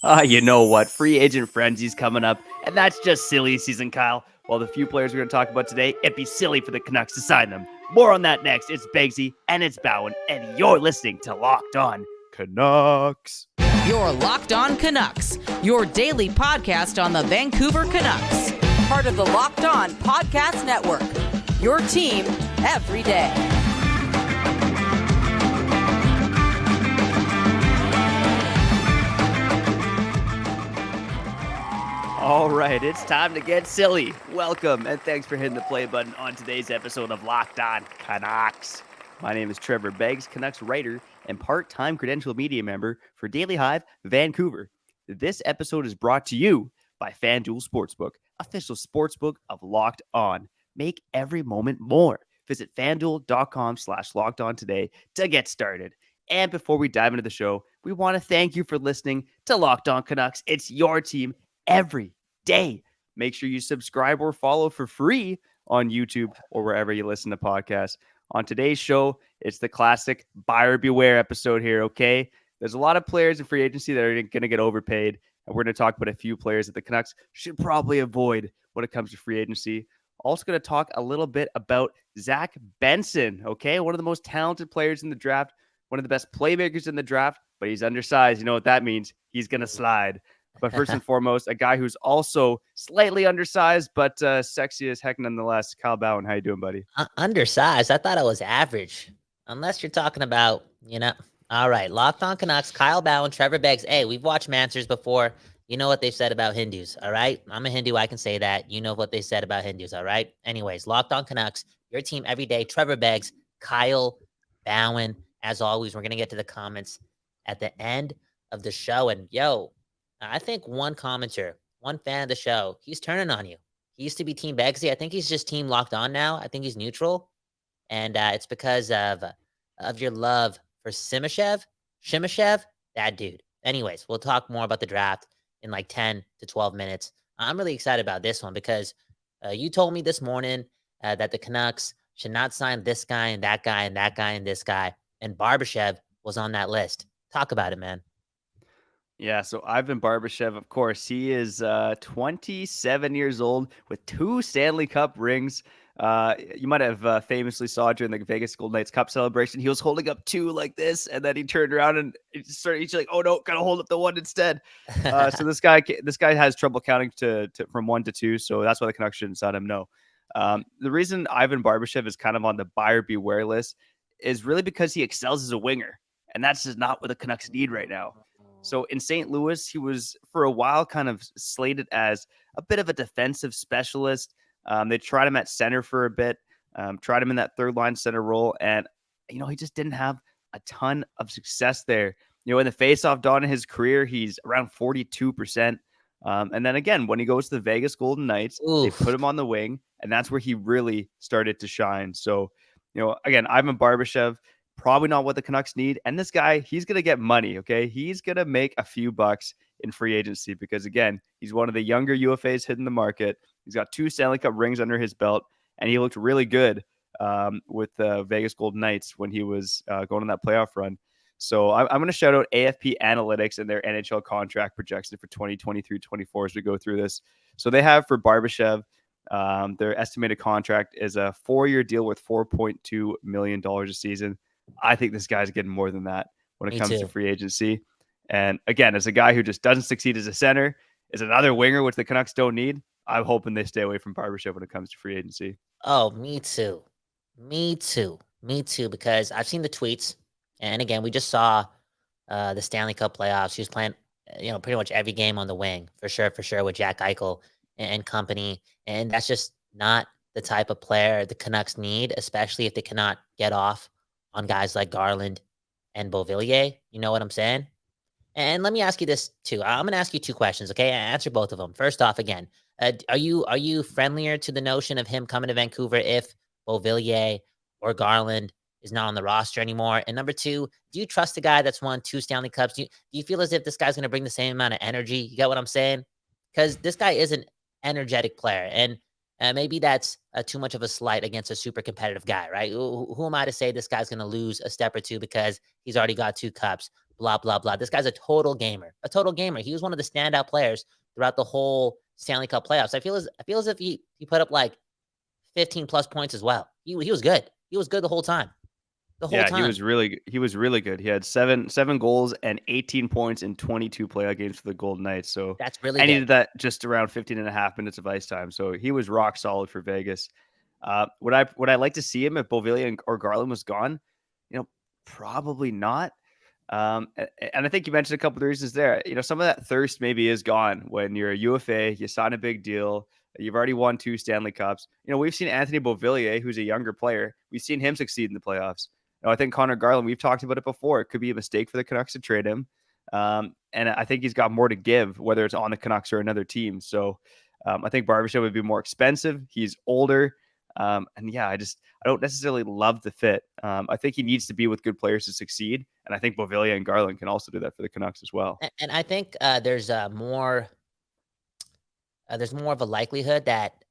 You know what? Free agent frenzy's coming up, and that's just silly season, Kyle. While the few players we're going to talk about today, it'd be silly for the Canucks to sign them. More on that next. It's Begsy and it's Bhawan, and you're listening to Locked On Canucks. You're Locked On Canucks, your daily podcast on the Vancouver Canucks. Part of the Locked On Podcast Network, your team every day. All right, it's time to get silly. Welcome, and thanks for hitting the play button on today's episode of Locked On Canucks. My name is Trevor Beggs, Canucks writer and part-time credentialed media member for Daily Hive Vancouver. This episode is brought to you by FanDuel Sportsbook, official sportsbook of Locked On. Make every moment more. Visit FanDuel.com/LockedOn today to get started. And before we dive into the show, we want to thank you for listening to Locked On Canucks. It's your team every day. Make sure you subscribe or follow for free on YouTube or wherever you listen to podcasts. On today's show, it's the classic buyer beware episode here, okay? There's a lot of players in free agency that are going to get overpaid, and we're going to talk about a few players that the Canucks should probably avoid when it comes to free agency. Also going to talk a little bit about Zach Benson, okay? One of the most talented players in the draft, one of the best playmakers in the draft, but he's undersized. You know what that means? He's going to slide. But first and foremost, a guy who's also slightly undersized, but sexy as heck nonetheless. Kyle Bhawan, how you doing, buddy? Undersized? I thought I was average. Unless you're talking about, all right, Locked On Canucks, Kyle Bhawan, Trevor Beggs. Hey, we've watched Mansers before. You know what they've said about Hindus, all right? I'm a Hindu. I can say that. You know what they said about Hindus, all right? Anyways, Locked On Canucks, your team every day. Trevor Beggs, Kyle Bhawan. As always, we're going to get to the comments at the end of the show. And, I think one commenter, one fan of the show, he's turning on you. He used to be Team Beggsy. I think he's just Team Locked On now. I think he's neutral. And it's because of your love for Shimashev, that dude. Anyways, we'll talk more about the draft in like 10 to 12 minutes. I'm really excited about this one because you told me this morning that the Canucks should not sign this guy and that guy and that guy and this guy. And Barbashev was on that list. Talk about it, man. Yeah, so Ivan Barbashev, of course, he is 27 years old with 2 Stanley Cup rings. You might have famously saw during the Vegas Golden Knights Cup celebration. He was holding up 2 like this, and then he turned around and he's like, "Oh no, gotta hold up the 1 instead." So this guy has trouble counting to from 1 to 2, so that's why the Canucks shouldn't sign him. No, the reason Ivan Barbashev is kind of on the buyer beware list is really because he excels as a winger, and that's just not what the Canucks need right now. So in St. Louis, he was for a while kind of slated as a bit of a defensive specialist. They tried him at center for a bit, tried him in that third line center role. And, he just didn't have a ton of success there. In the faceoff dawn in his career, he's around 42%. And then again, when he goes to the Vegas Golden Knights, they put him on the wing, and that's where he really started to shine. So, again, Ivan Barbashev, probably not what the Canucks need. And this guy, he's going to get money, okay? He's going to make a few bucks in free agency because, again, he's one of the younger UFAs hitting the market. He's got 2 Stanley Cup rings under his belt, and he looked really good with the Vegas Golden Knights when he was going on that playoff run. So I'm going to shout out AFP Analytics and their NHL contract projection for 2023-24 as we go through this. So they have for Barbashev, their estimated contract is a 4-year deal with $4.2 million a season. I think this guy's getting more than that when it comes to free agency. And again, as a guy who just doesn't succeed as a center, is another winger, which the Canucks don't need, I'm hoping they stay away from Barbashev when it comes to free agency. Oh, me too. Because I've seen the tweets. And again, we just saw the Stanley Cup playoffs. He was playing, pretty much every game on the wing, for sure, with Jack Eichel and company. And that's just not the type of player the Canucks need, especially if they cannot get off on guys like Garland and Beauvillier. You know what I'm saying? And let me ask you this too. I'm going to ask you 2 questions, okay? Answer both of them. First off, again, are you friendlier to the notion of him coming to Vancouver if Beauvillier or Garland is not on the roster anymore? And number 2, do you trust the guy that's won 2 Stanley Cups? Do you feel as if this guy's going to bring the same amount of energy? You get what I'm saying? Because this guy is an energetic player, and maybe that's too much of a slight against a super competitive guy, right? Who am I to say this guy's going to lose a step or two because he's already got 2 cups? blah, blah, blah. This guy's a total gamer, a total gamer. He was one of the standout players throughout the whole Stanley Cup playoffs. I feel as if he put up like 15 plus points as well. He was good. He was good the whole time. The whole Yeah, time. he was really good. He had seven goals and 18 points in 22 playoff games for the Golden Knights. So That's really and he good. did that just around 15 and a half minutes of ice time. So he was rock solid for Vegas. Would I like to see him if Beauvillier or Garland was gone? Probably not. And I think you mentioned a couple of reasons there. Some of that thirst maybe is gone when you're a UFA, you sign a big deal. You've already won 2 Stanley Cups. We've seen Anthony Beauvillier, who's a younger player. We've seen him succeed in the playoffs. I think Connor Garland, we've talked about it before. It could be a mistake for the Canucks to trade him. And I think he's got more to give, whether it's on the Canucks or another team. So I think Barbashev would be more expensive. He's older. And yeah, I don't necessarily love the fit. I think he needs to be with good players to succeed. And I think Beauvillier and Garland can also do that for the Canucks as well. And I think there's more of a likelihood that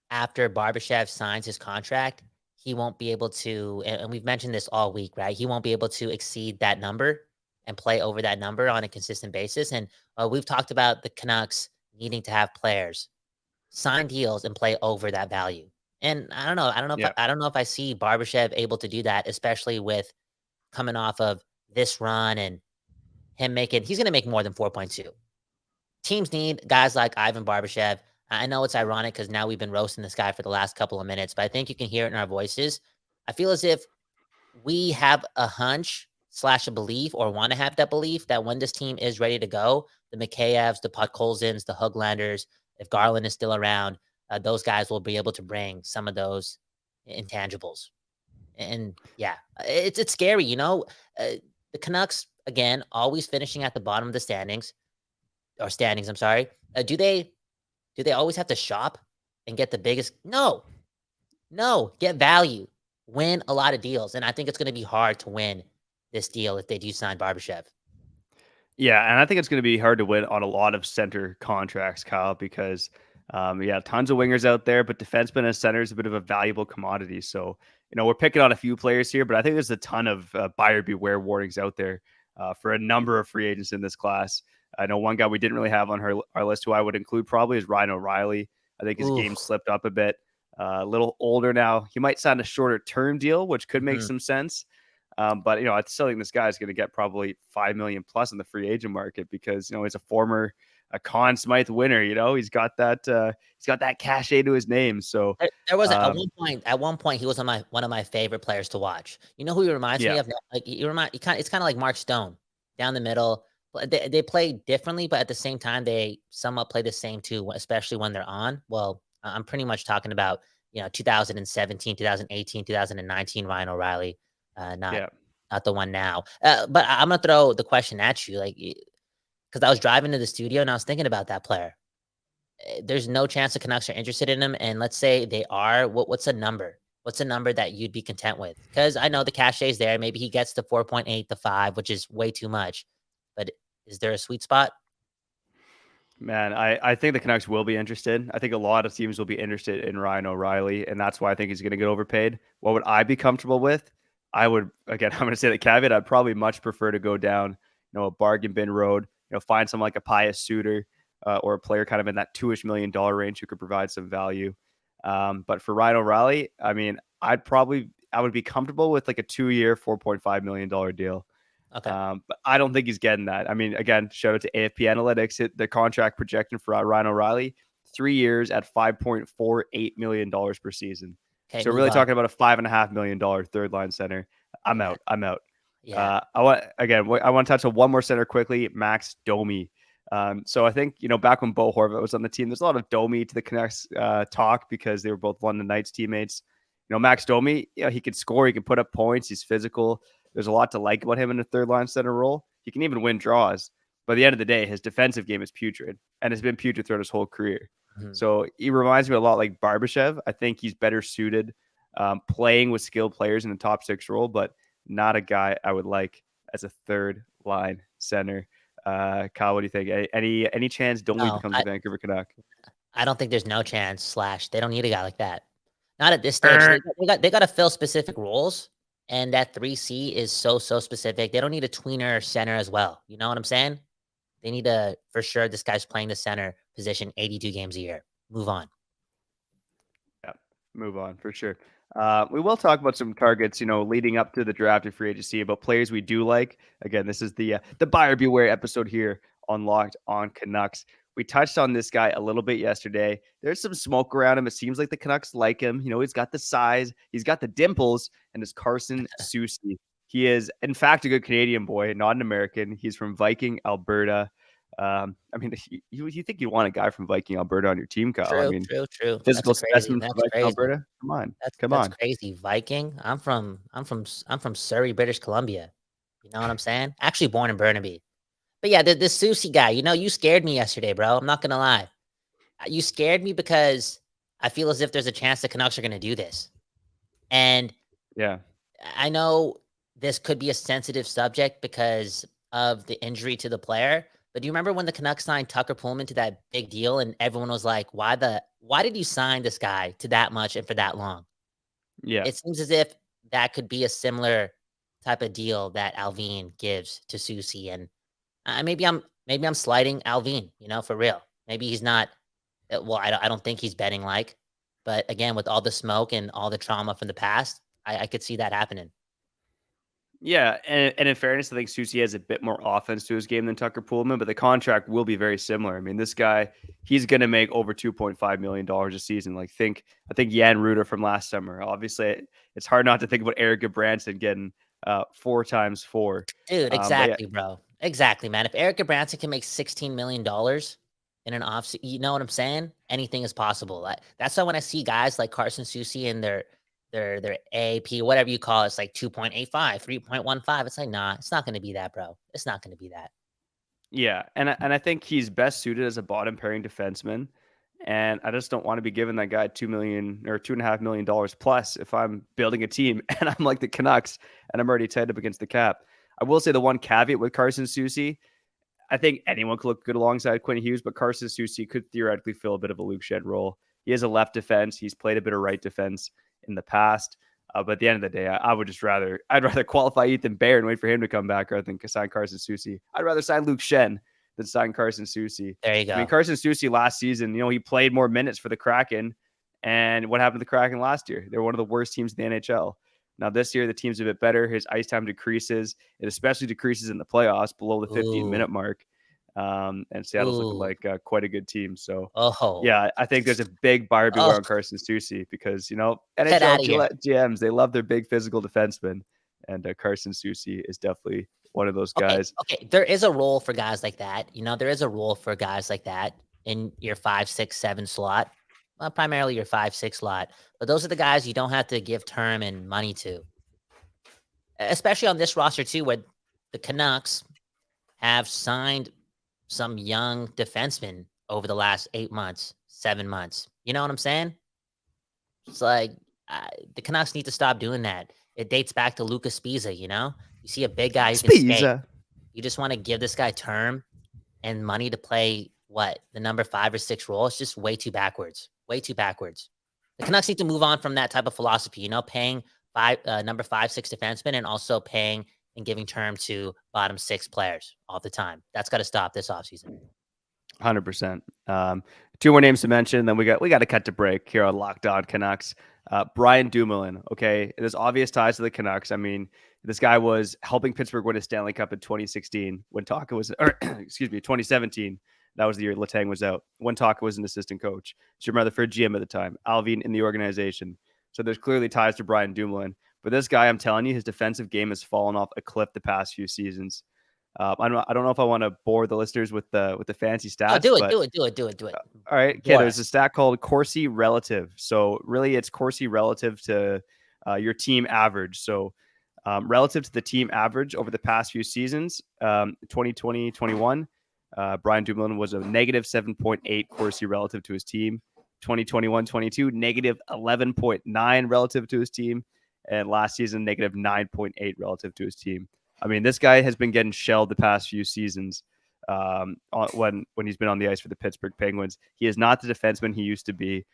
after Barbashev signs his contract, he won't be able to, and we've mentioned this all week, right? He won't be able to exceed that number and play over that number on a consistent basis. And we've talked about the Canucks needing to have players sign deals and play over that value. And I don't know. Yeah. I don't know if I see Barbashev able to do that, especially with coming off of this run and him he's going to make more than 4.2. Teams need guys like Ivan Barbashev. I know it's ironic because now we've been roasting this guy for the last couple of minutes, but I think you can hear it in our voices. I feel as if we have a hunch / a belief, or want to have that belief, that when this team is ready to go, the Mikheyevs, the Podkolzins, the Höglanders, if Garland is still around, those guys will be able to bring some of those intangibles. And yeah, it's scary, the Canucks, again, always finishing at the bottom of the standings. I'm sorry. Do they always have to shop and get the biggest? No, get value, win a lot of deals. And I think it's going to be hard to win this deal if they do sign Barbashev. Yeah, and I think it's going to be hard to win on a lot of center contracts, Kyle, because tons of wingers out there, but defenseman and center is a bit of a valuable commodity. So, we're picking on a few players here, but I think there's a ton of buyer beware warnings out there for a number of free agents in this class. I know one guy we didn't really have on our list who I would include probably is Ryan O'Reilly. I think his game slipped up a bit. A little older now. He might sign a shorter term deal, which could make some sense. But I still think this guy is going to get probably $5 million plus in the free agent market because he's a former Conn Smythe winner. He's got that cachet to his name. So there was at one point he was one of my favorite players to watch. You know who he reminds me of? Like it's kind of like Mark Stone down the middle. They play differently, but at the same time they somewhat play the same too, especially when they're on. Well, I'm pretty much talking about 2017, 2018, 2019 Ryan O'Reilly. Not the one now. But I'm gonna throw the question at you, because I was driving to the studio and I was thinking about that player. There's no chance the Canucks are interested in him, and let's say they are. What's a number? What's a number that you'd be content with? Because I know the cachet is there. Maybe he gets to 4.8 to 5, which is way too much. But is there a sweet spot? Man, I think the Canucks will be interested. I think a lot of teams will be interested in Ryan O'Reilly, and that's why I think he's going to get overpaid. What would I be comfortable with? I'm going to say the caveat. I'd probably much prefer to go down, a bargain bin road, find someone like a Pius Suter or a player kind of in that $2-ish million range who could provide some value. But for Ryan O'Reilly, I mean, I would be comfortable with like a 2-year, $4.5 million deal. Okay. But I don't think he's getting that. I mean, again, shout out to AFP Analytics. The contract projection for Ryan O'Reilly, 3 years at $5.48 million per season. Okay, so we're really talking about a $5.5 million third line center. I'm out. Yeah. I want to touch on one more center quickly, Max Domi. So I think, back when Bo Horvat was on the team, there's a lot of Domi to the Canucks talk because they were both London Knights teammates. Max Domi, he can score, he can put up points, he's physical. There's a lot to like about him in a third line center role. He can even win draws. But at the end of the day, his defensive game is putrid and has been putrid throughout his whole career. Mm-hmm. So he reminds me a lot like Barbashev. I think he's better suited playing with skilled players in the top 6 role, but not a guy I would like as a third line center. Kyle, what do you think? Any chance Domi becomes a Vancouver Canuck? I don't think there's no chance. They don't need a guy like that. Not at this stage. They got to fill specific roles, And that 3C is so specific. They don't need a tweener center as well. You know what I'm saying? They need to, for sure, this guy's playing the center position 82 games a year. Move on. Yeah, move on for sure. We will talk about some targets, leading up to the draft and free agency, about players we do like. Again, this is the buyer beware episode here on Locked On Canucks. We touched on this guy a little bit yesterday. There's some smoke around him. It seems like the Canucks like him. He's got the size, he's got the dimples, and it's Carson Soucy. He is, in fact, a good Canadian boy, not an American. He's from Viking, Alberta. You think you want a guy from Viking, Alberta on your team, Kyle? True. Physical That's crazy. specimen from That's Viking, crazy. Alberta. Come on. That's crazy. Viking. I'm from Surrey, British Columbia. You know what I'm saying? Actually born in Burnaby. But yeah, this Soucy guy, you scared me yesterday, bro. I'm not gonna lie. You scared me because I feel as if there's a chance the Canucks are gonna do this. And Yeah, I know this could be a sensitive subject because of the injury to the player. But do you remember when the Canucks signed Tucker Pullman to that big deal and everyone was like, why did you sign this guy to that much and for that long? yeah. It seems as if that could be a similar type of deal that Alvin gives to Soucy. And maybe I'm slighting Alvin, for real. Maybe he's not. Well, I don't think he's betting like. But again, with all the smoke and all the trauma from the past, I could see that happening. Yeah, and in fairness, I think Soucy has a bit more offense to his game than Tucker Pullman, but the contract will be very similar. I mean, this guy, he's going to make over $2.5 million a season. I think Jan Ruda from last summer. Obviously, it's hard not to think about Eric Branson getting 4 times 4. Dude, exactly, bro. Exactly, man. If Eric Branson can make $16 million in an off, you know what I'm saying? Anything is possible. That's why when I see guys like Carson Soucy and their AAP, whatever you call it, it's like 2.85, 3.15. It's like, nah, it's not going to be that, bro. It's not going to be that. Yeah, and I think he's best suited as a bottom pairing defenseman. And I just don't want to be giving that guy $2 million or $2.5 million plus if I'm building a team and I'm like the Canucks and I'm already tied up against the cap. I will say the one caveat with Carson Soucy, I think anyone could look good alongside Quinn Hughes, but Carson Soucy could theoretically fill a bit of a Luke Schenn role. He has a left defense. He's played a bit of right defense in the past. But at the end of the day, I'd rather qualify Ethan Bear and wait for him to come back rather than sign Carson Soucy. I'd rather sign Luke Schenn than sign Carson Soucy. There you go. I mean, Carson Soucy last season, he played more minutes for the Kraken. And what happened to the Kraken last year? They were one of the worst teams in the NHL. Now this year, the team's a bit better. His ice time decreases. It especially decreases in the playoffs below the 15-minute mark. And Seattle's looking like quite a good team. So, yeah, I think there's a big buyer beware on Carson Soucy because, NHL GMs, they love their big physical defensemen. And Carson Soucy is definitely one of those guys. Okay, there is a role for guys like that. There is a role for guys like that in your 5, 6, 7 slot. Well, primarily your 5, 6 slot. But those are the guys you don't have to give term and money to. Especially on this roster, too, where the Canucks have signed some young defensemen over the last 8 months, 7 months. You know what I'm saying? It's like the Canucks need to stop doing that. It dates back to Lucas Spiza, You see a big guy who can skate. You just want to give this guy term and money to play the number 5 or 6 role. It's just way too backwards. Way too backwards. The Canucks need to move on from that type of philosophy, paying number 5, 6 defensemen and also paying and giving term to bottom 6 players all the time. That's got to stop this offseason. 100%. 2 more names to mention, then we got to cut to break here on Locked On Canucks. Brian Dumoulin, okay? There's obvious ties to the Canucks. I mean, this guy was helping Pittsburgh win a Stanley Cup in 2016 when Taka was, 2017. That was the year Letang was out. When Taka was an assistant coach. Jim Rutherford, GM at the time. Alvin in the organization. So there's clearly ties to Brian Dumoulin. But this guy, I'm telling you, his defensive game has fallen off a cliff the past few seasons. I don't know if I want to bore the listeners with the fancy stats. Do it. All right. Okay. There's a stat called Corsi relative. So really, it's Corsi relative to your team average. So relative to the team average over the past few seasons, 2020, 21, Brian Dumoulin was a negative 7.8 Corsi relative to his team. 2021, 22, negative 11.9 relative to his team. And last season, negative 9.8 relative to his team. I mean, this guy has been getting shelled the past few seasons when he's been on the ice for the Pittsburgh Penguins. He is not the defenseman he used to be.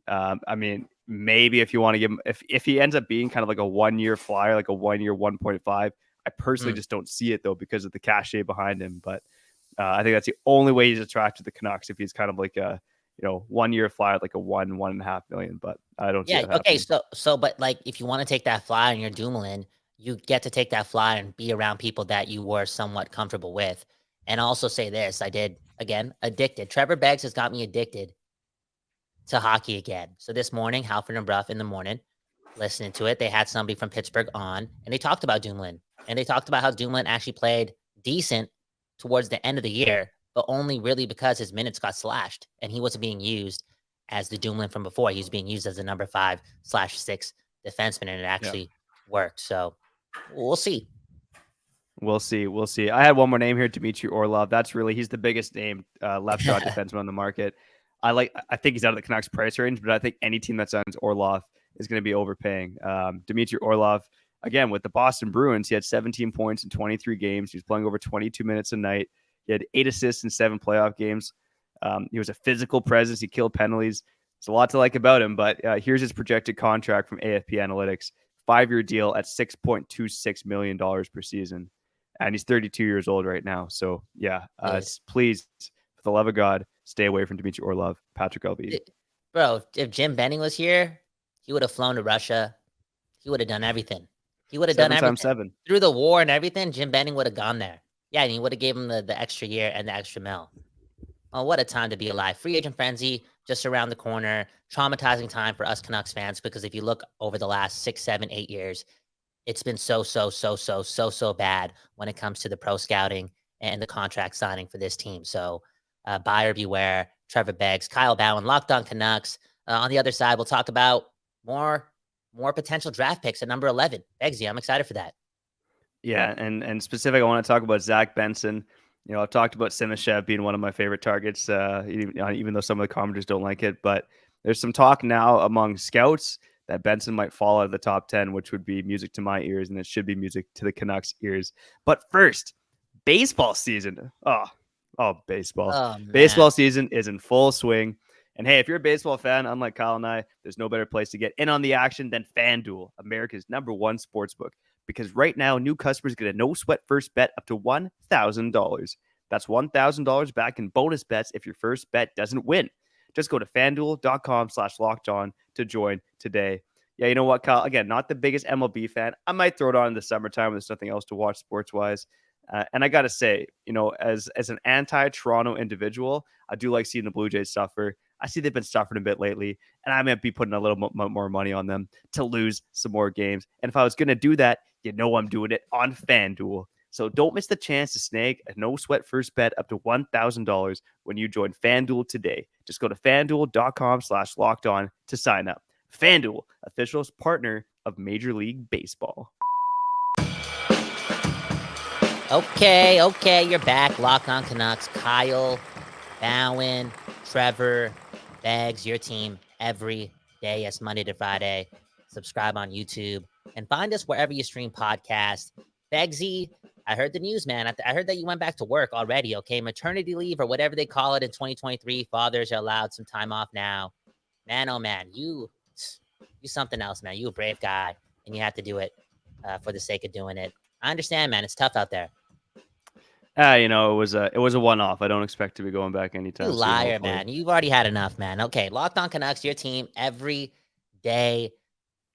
I mean, maybe if you want to give him, if he ends up being kind of like a 1-year flyer, like a 1-year 1.5, I personally just don't see it though because of the cachet behind him. But I think that's the only way he's attracted to the Canucks if he's kind of like a 1-year flyer, like a 1.5 million. But I don't see Yeah. that Okay. happening. But like, if you want to take that flyer and you're Dumoulin, you get to take that flyer and be around people that you were somewhat comfortable with. And I'll also say this, I did, again, addicted. Trevor Beggs has got me addicted to hockey again. So this morning, Halford and Bruff in the morning, listening to it, they had somebody from Pittsburgh on, and they talked about Dumoulin. And they talked about how Dumoulin actually played decent towards the end of the year, but only really because his minutes got slashed and he wasn't being used as the Dumoulin from before. He was being used as a number 5/6 defenseman, and it actually worked. So we'll see. We'll see. We'll see. I had one more name here, Dmitry Orlov. He's the biggest name left shot defenseman on the market. I think he's out of the Canucks price range, but I think any team that signs Orlov is going to be overpaying. Dmitry Orlov, again, with the Boston Bruins, he had 17 points in 23 games. He was playing over 22 minutes a night. He had 8 assists in 7 playoff games. He was a physical presence. He killed penalties. There's a lot to like about him, but here's his projected contract from AFP Analytics. 5-year deal at $6.26 million per season. And he's 32 years old right now. So, please, for the love of God, stay away from Dmitry Orlov, Patrick Alvey. Bro, if Jim Benning was here, he would have flown to Russia. He would have done everything. He would have done everything. 7x7. Through the war and everything, Jim Benning would have gone there. Yeah, and he would have gave him the extra year and the extra mil. Oh, what a time to be alive. Free agent frenzy just around the corner. Traumatizing time for us Canucks fans, because if you look over the last 6, 7, 8 years, it's been so bad when it comes to the pro scouting and the contract signing for this team. So buyer beware. Trevor Beggs, Kyle Bhawan, Locked On Canucks. On the other side, we'll talk about more potential draft picks at number 11. Beggsy, I'm excited for that. Yeah, and specific, I want to talk about Zach Benson. I've talked about Simashev being one of my favorite targets, even though some of the commenters don't like it. But there's some talk now among scouts that Benson might fall out of the top 10, which would be music to my ears, and it should be music to the Canucks' ears. But first, baseball season. Baseball. Oh, baseball season is in full swing. And hey, if you're a baseball fan, unlike Kyle and I, there's no better place to get in on the action than FanDuel, America's #1 sportsbook. Because right now, new customers get a no-sweat first bet up to $1,000. That's $1,000 back in bonus bets if your first bet doesn't win. Just go to FanDuel.com/lockedon to join today. Yeah, you know what, Kyle? Again, not the biggest MLB fan. I might throw it on in the summertime when there's nothing else to watch sports-wise. And I got to say, as an anti-Toronto individual, I do like seeing the Blue Jays suffer. I see they've been suffering a bit lately, and I might be putting a little more money on them to lose some more games. And if I was going to do that, I'm doing it on FanDuel. So don't miss the chance to snag a no-sweat first bet up to $1,000 when you join FanDuel today. Just go to FanDuel.com/lockedon to sign up. FanDuel, official partner of Major League Baseball. Okay, you're back. Locked On Canucks. Kyle, Bhawan, Trevor, Beggs, your team every day. Yes, Monday to Friday. Subscribe on YouTube and find us wherever you stream podcasts. Beggsy, I heard the news, man. I heard that you went back to work already, okay? Maternity leave or whatever they call it in 2023. Fathers are allowed some time off now. Man, oh man, you something else, man. You a brave guy, and you have to do it for the sake of doing it. I understand, man. It's tough out there. It was a one-off. I don't expect to be going back anytime You soon. liar, Hopefully. man. You've already had enough, man. Okay, Locked On Canucks, your team every day.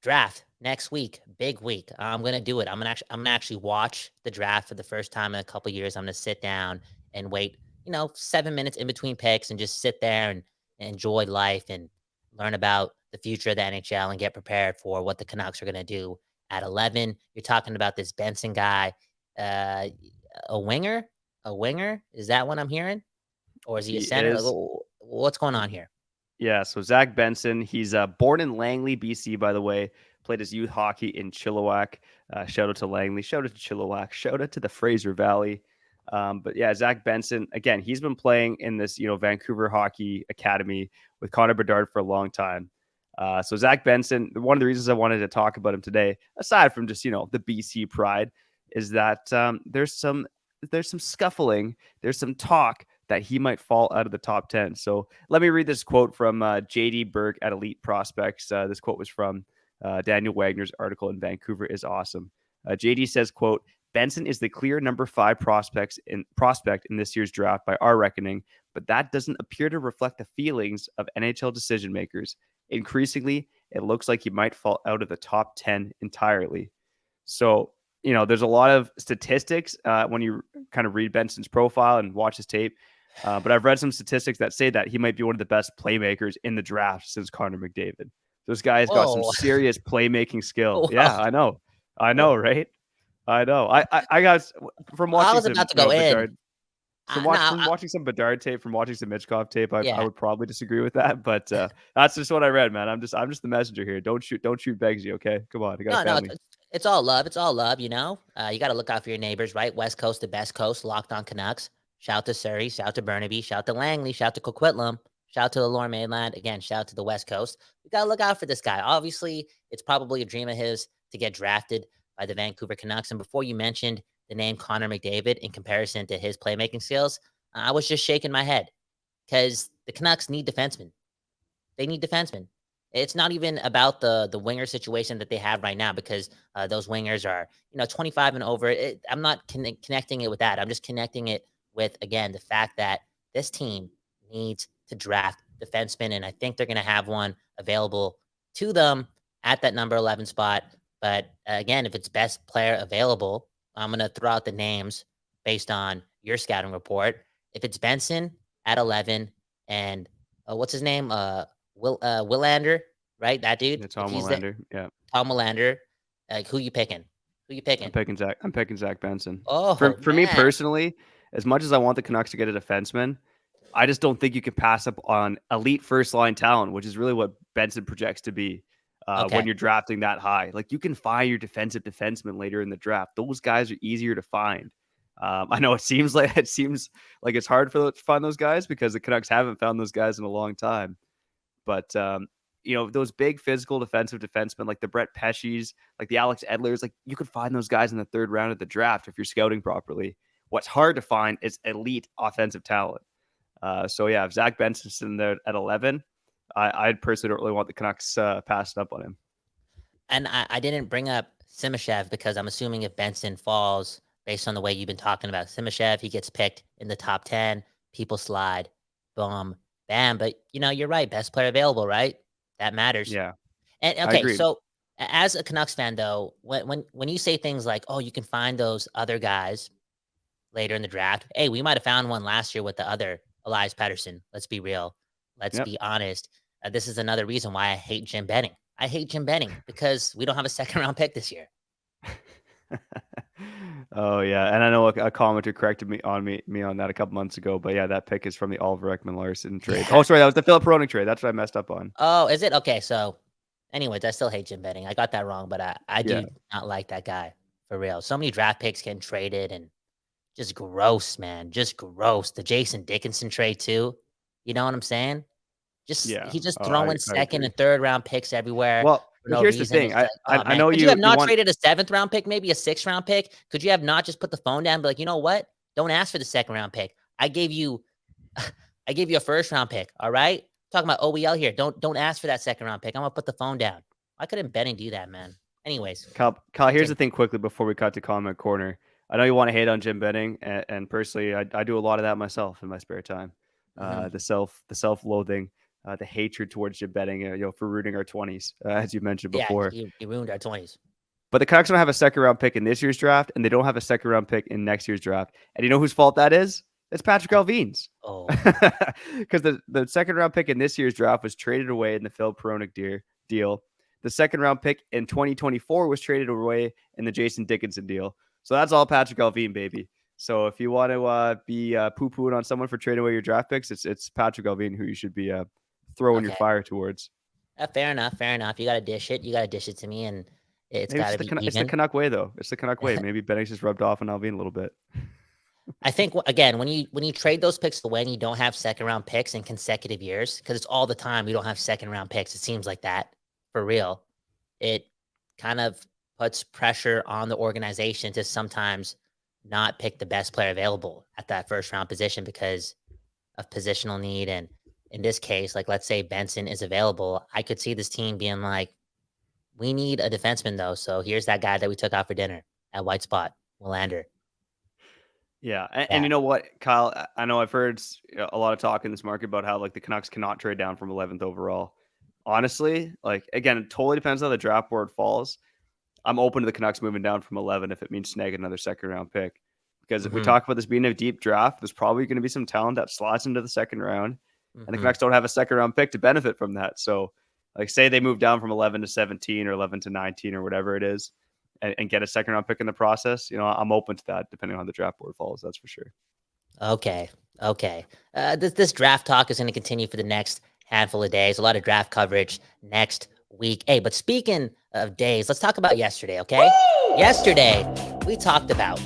Draft next week, big week. I'm gonna do it. I'm gonna actually watch the draft for the first time in a couple years. I'm gonna sit down and wait, 7 minutes in between picks and just sit there and enjoy life and learn about the future of the NHL and get prepared for what the Canucks are gonna do at 11. You're talking about this Benson guy, a winger. A winger? Is that what I'm hearing? Or is he a center? What's going on here? Yeah, so Zach Benson, he's born in Langley, BC, by the way. Played his youth hockey in Chilliwack. Shout out to Langley. Shout out to Chilliwack. Shout out to the Fraser Valley. But yeah, Zach Benson, again, he's been playing in this, Vancouver Hockey Academy with Connor Bedard for a long time. So Zach Benson, one of the reasons I wanted to talk about him today, aside from just, the BC pride, is that there's some scuffling, there's some talk that he might fall out of the top 10. So let me read this quote from JD Burke at Elite Prospects. This quote was from Daniel Wagner's article in Vancouver is Awesome. JD says, quote, Benson is the clear number 5 prospect in this year's draft by our reckoning, but that doesn't appear to reflect the feelings of NHL decision makers. Increasingly, it looks like he might fall out of the top 10 entirely. So, there's a lot of statistics when you kind of read Benson's profile and watch his tape. But I've read some statistics that say that he might be one of the best playmakers in the draft since Connor McDavid. This guy's got some serious playmaking skill. Whoa. Yeah, I know, right? I know. I got from watching. I was about to go in. From watching some Bedard tape, from watching some Mitchkov tape, I would probably disagree with that. But that's just what I read, man. I'm just the messenger here. Don't shoot Begsy, okay? Come on, I got a family. It's all love. It's all love. You got to look out for your neighbors, right? West Coast to Best Coast, Locked On Canucks. Shout to Surrey, shout to Burnaby, shout to Langley, shout to Coquitlam, shout to the Lower Mainland. Again, shout to the West Coast. We got to look out for this guy. Obviously, it's probably a dream of his to get drafted by the Vancouver Canucks. And before you mentioned the name Connor McDavid in comparison to his playmaking skills, I was just shaking my head because the Canucks need defensemen. They need defensemen. It's not even about the winger situation that they have right now because those wingers are, 25 and over. I'm not connecting it with that. I'm just connecting it with, again, the fact that this team needs to draft defensemen, and I think they're going to have one available to them at that number 11 spot. But again, if it's best player available, I'm going to throw out the names based on your scouting report. If it's Benson at 11 and what's his name? Willander, right? That dude. Yeah, Tom Willander. Yeah. Tom Willander. Who you picking? I'm picking Zach Benson. Oh, for me personally, as much as I want the Canucks to get a defenseman, I just don't think you can pass up on elite first line talent, which is really what Benson projects to be when you're drafting that high. Like, you can find your defensive defenseman later in the draft. Those guys are easier to find. I know it seems like it's hard to find those guys because the Canucks haven't found those guys in a long time. But those big physical defensive defensemen like the Brett Pesci's, like the Alex Edlers, like you could find those guys in the 3rd round of the draft if you're scouting properly. What's hard to find is elite offensive talent. So yeah, if Zach Benson's sitting there at 11, I personally don't really want the Canucks passing up on him. And I didn't bring up Simashev because I'm assuming if Benson falls, based on the way you've been talking about Simashev, he gets picked in the top 10, people slide, boom, bam. But, you're right. Best player available, right? That matters. Yeah. And okay, so as a Canucks fan, though, when you say things like, oh, you can find those other guys later in the draft. Hey, we might have found one last year with the other Elias Pettersson. Let's be real. Let's be honest. This is another reason why I hate Jim Benning. I hate Jim Benning because we don't have a 2nd-round pick this year. Oh yeah, and I know a commenter corrected me on that a couple months ago, but yeah, that pick is from the Oliver-ekman-larsson trade. Oh, sorry, that was the Philip Hronek trade. That's what I messed up on. Oh, is it? Okay, so anyways, I still hate Jim Benning. I got that wrong, but I do not like that guy for real. So many draft picks getting traded and just gross, man. Just gross. The Jason Dickinson trade too. You know what I'm saying? He's just throwing 2nd and 3rd round picks everywhere. Well, here's the thing. I know you have not traded a 7th round pick, maybe a 6th round pick. Could you have not just put the phone down and be like, you know what? Don't ask for the 2nd round pick. I gave you a 1st round pick. All right. Talking about OEL here. Don't ask for that 2nd round pick. I'm gonna put the phone down. Why couldn't Benning do that, man? Anyways, Kyle, here's the thing quickly before we cut to comment corner. I know you want to hate on Jim Benning, and personally, I do a lot of that myself in my spare time. The self-loathing. The hatred towards Jim Benning, for ruining our 20s, as you mentioned before. Yeah, he ruined our 20s. But the Canucks don't have a 2nd-round pick in this year's draft, and they don't have a 2nd-round pick in next year's draft. And you know whose fault that is? It's Patrick Alvin's. Oh. Because the 2nd-round pick in this year's draft was traded away in the Phil Hronek deal. The 2nd-round pick in 2024 was traded away in the Jason Dickinson deal. So that's all Patrick Alvin, baby. So if you want to be poo-pooing on someone for trading away your draft picks, it's Patrick Alvin who you should be throwing your fire towards. Fair enough. You got to dish it. To me, and it's got to be even. It's the Canuck way, though. It's the Canuck way. Maybe Benning's just rubbed off on Alvin a little bit. I think, again, when you trade those picks away and you don't have 2nd-round picks in consecutive years, because it's all the time we don't have 2nd-round picks. It seems like that, for real. It kind of puts pressure on the organization to sometimes not pick the best player available at that 1st-round position because of positional need. And in this case, like let's say Benson is available, I could see this team being like, we need a defenseman though. So here's that guy that we took out for dinner at White Spot, Willander. Yeah, and Yeah. you know what, Kyle? I know I've heard a lot of talk in this market about how like the Canucks cannot trade down from 11th overall. Honestly, like again, it totally depends on how the draft board falls. I'm open to the Canucks moving down from 11 if it means snag another second round pick. Because if we talk about this being a deep draft, there's probably going to be some talent that slots into the second round, and the Canucks don't have a second round pick to benefit from that. So, like, say they move down from 11 to 17 or 11 to 19 or whatever it is, and get a second round pick in the process, I'm open to that depending on how the draft board falls. That's for sure. Okay. This draft talk is going to continue for the next handful of days. A lot of draft coverage next week. Hey, but speaking of days, let's talk about yesterday, okay? Woo! Yesterday, we talked about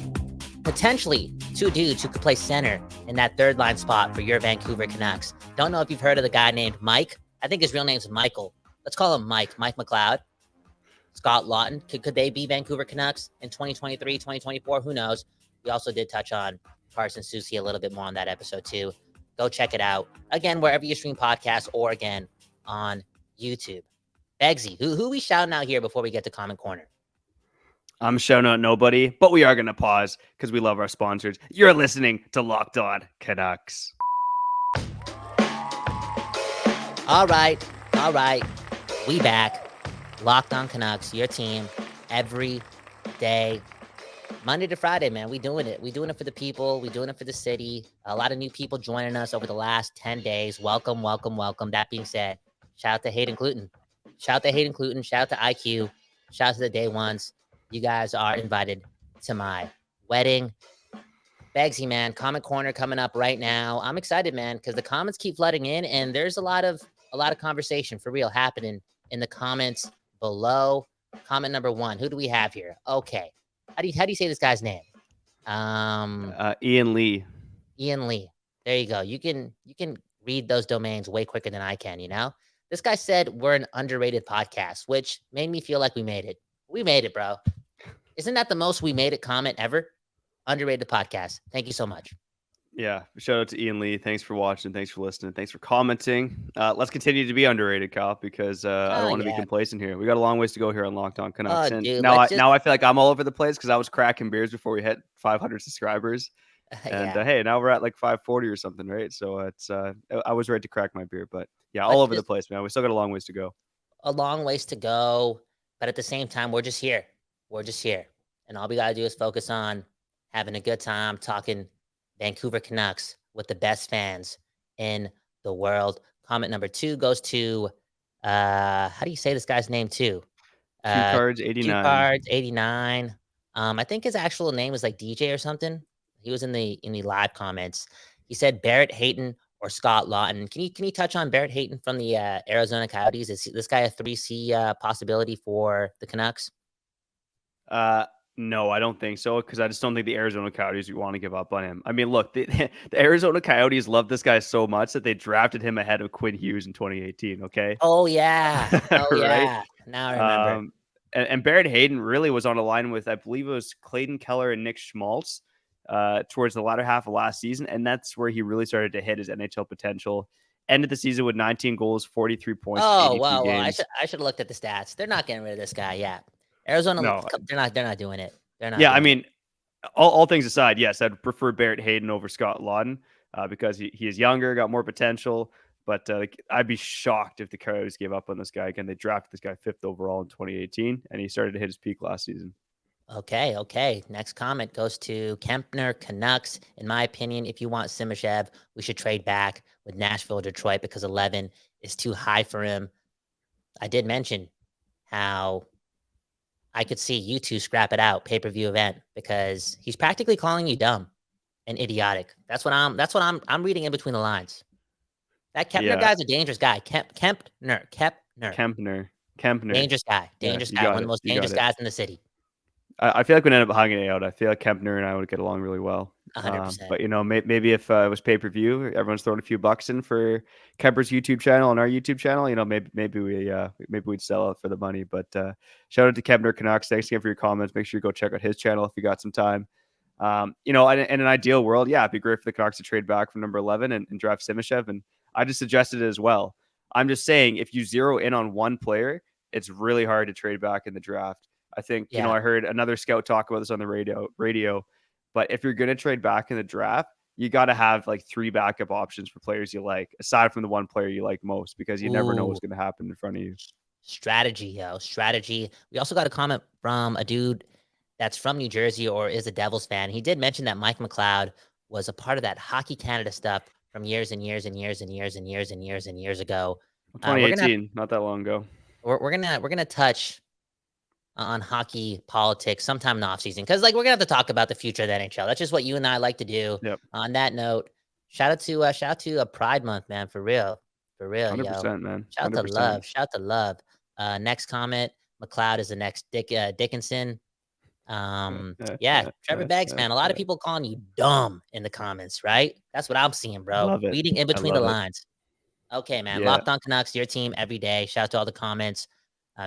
potentially two dudes who could play center in that third line spot for your Vancouver Canucks. Don't know if you've heard of the guy named Mike. I think his real name's Michael. Let's call him Mike McLeod. Scott Lawton. Could they be Vancouver Canucks in 2023, 2024? Who knows? We also did touch on Carson Soucy a little bit more on that episode too. Go check it out. Again, wherever you stream podcasts or again on YouTube. Begsy, who we shouting out here before we get to Comment Corner? I'm shouting out nobody, but we are going to pause because we love our sponsors. You're listening to Locked On Canucks. All right. We back. Locked On Canucks, your team every day. Monday to Friday, man. We doing it. We doing it for the people. We doing it for the city. A lot of new people joining us over the last 10 days. Welcome. That being said, shout out to Hayden Cluton. Shout out to IQ. Shout out to the day ones. You guys are invited to my wedding. Begsy, man, Comment Corner coming up right now. I'm excited, man, because the comments keep flooding in, and there's a lot of conversation for real happening in the comments below. Comment number 1. Who do we have here? Okay. How do you say this guy's name? Ian Lee. There you go. You can read those domains way quicker than I can, This guy said we're an underrated podcast, which made me feel like we made it. We made it, bro. Isn't that the most we made it comment ever? Underrated podcast. Thank you so much. Yeah. Shout out to Ian Lee. Thanks for watching. Thanks for listening. Thanks for commenting. Let's continue to be underrated, Kyle, because I don't want to be complacent here. We got a long ways to go here on Locked On Canucks. Now I feel like I'm all over the place because I was cracking beers before we hit 500 subscribers. And hey, now we're at like 540 or something, right? So it's I was ready to crack my beer, but yeah, all over the place, man. We still got a long ways to go. A long ways to go, but at the same time, we're just here. And all we got to do is focus on having a good time talking Vancouver Canucks with the best fans in the world. Comment number 2 goes to, how do you say this guy's name too? Cards 89. Cards 89. I think his actual name was like DJ or something. He was in the live comments. He said Barrett Hayton or Scott Lawton. Can you touch on Barrett Hayton from the Arizona Coyotes? Is this guy a 3C possibility for the Canucks? No, I don't think so, because I just don't think the Arizona Coyotes would want to give up on him. I mean, look, the Arizona Coyotes love this guy so much that they drafted him ahead of Quinn Hughes in 2018, okay? Oh, yeah. Right? Yeah. Now I remember. And Barrett Hayton really was on a line with, I believe it was Clayton Keller and Nick Schmaltz towards the latter half of last season, and that's where he really started to hit his NHL potential. Ended the season with 19 goals, 43 points. Oh, well, I should have looked at the stats. They're not getting rid of this guy yet. Arizona, no, they're not doing it. I mean, all things aside, yes, I'd prefer Barrett Hayton over Scott Lawton because he is younger, got more potential. But I'd be shocked if the Coyotes gave up on this guy again. They drafted this guy 5th overall in 2018, and he started to hit his peak last season. Okay. Next comment goes to Kempner Canucks. In my opinion, if you want Simashev, we should trade back with Nashville or Detroit because 11 is too high for him. I did mention how I could see you two scrap it out pay-per-view event because he's practically calling you dumb and idiotic. That's what I'm reading in between the lines. That Kempner guy's a dangerous guy. Kempner. Dangerous guy. One of the most dangerous guys in the city. I feel like we'd end up hanging it out. I feel like Kempner and I would get along really well. 100%. But maybe if it was pay-per-view, everyone's throwing a few bucks in for Kemper's YouTube channel and our YouTube channel. Maybe we'd sell out for the money. But shout out to Kempner Canucks. Thanks again for your comments. Make sure you go check out his channel if you got some time. In an ideal world, yeah, it'd be great for the Canucks to trade back from number 11 and draft Simashev. And I just suggested it as well. I'm just saying, if you zero in on one player, it's really hard to trade back in the draft. I think, Yeah. I heard another scout talk about this on the radio, but if you're going to trade back in the draft, you got to have like 3 backup options for players you like, aside from the one player you like most, because you never know what's going to happen in front of you. Strategy, yo. Strategy. We also got a comment from a dude that's from New Jersey or is a Devils fan. He did mention that Mike McLeod was a part of that Hockey Canada stuff from years and years and years and years and years and years and years ago. 2018, not that long ago. We're gonna touch on hockey politics sometime in the offseason, because we're gonna have to talk about the future of the NHL. That's just what you and I like to do. Yep. On that note, shout out to Pride Month, man, for real, 100%, yo. man. Shout out to 100%. shout to love. Next comment, McLeod is the next Dickinson. Trevor Beggs, man. A lot of people calling you dumb in the comments, right? That's what I'm seeing, bro. Love it. Reading in between the lines. Okay, man. Yeah. Locked On Canucks, your team every day. Shout out to all the comments.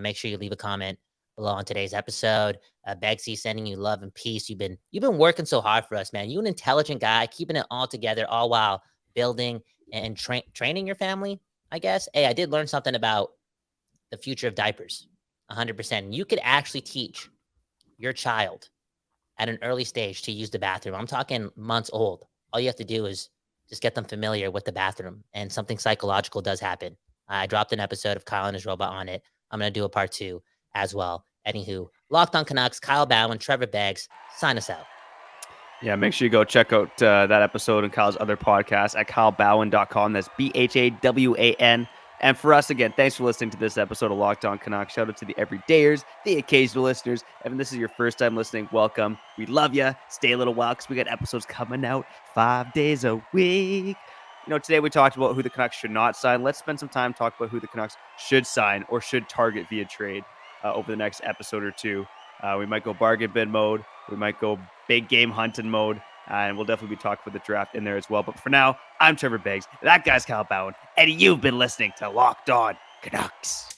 Make sure you leave a comment below on today's episode. Beggsy, sending you love and peace. You've been working so hard for us, man. You an intelligent guy, keeping it all together, all while building and training your family, I guess. Hey, I did learn something about the future of diapers. 100%. You could actually teach your child at an early stage to use the bathroom. I'm talking months old. All you have to do is just get them familiar with the bathroom, and something psychological does happen. I dropped an episode of Kyle and his robot on it. I'm going to do a part 2 as well. Anywho, Locked On Canucks, Kyle Bhawan, Trevor Beggs, sign us out. Yeah, make sure you go check out that episode and Kyle's other podcasts at kylebhawan.com. That's BHAWAN. And for us, again, thanks for listening to this episode of Locked On Canucks. Shout out to the everydayers, the occasional listeners. If this is your first time listening, welcome. We love you. Stay a little while because we got episodes coming out 5 days a week. Today we talked about who the Canucks should not sign. Let's spend some time talking about who the Canucks should sign or should target via trade over the next episode or two. We might go bargain bin mode. We might go big game hunting mode. And we'll definitely be talking about the draft in there as well. But for now, I'm Trevor Beggs. That guy's Kyle Bhawan. And you've been listening to Locked On Canucks.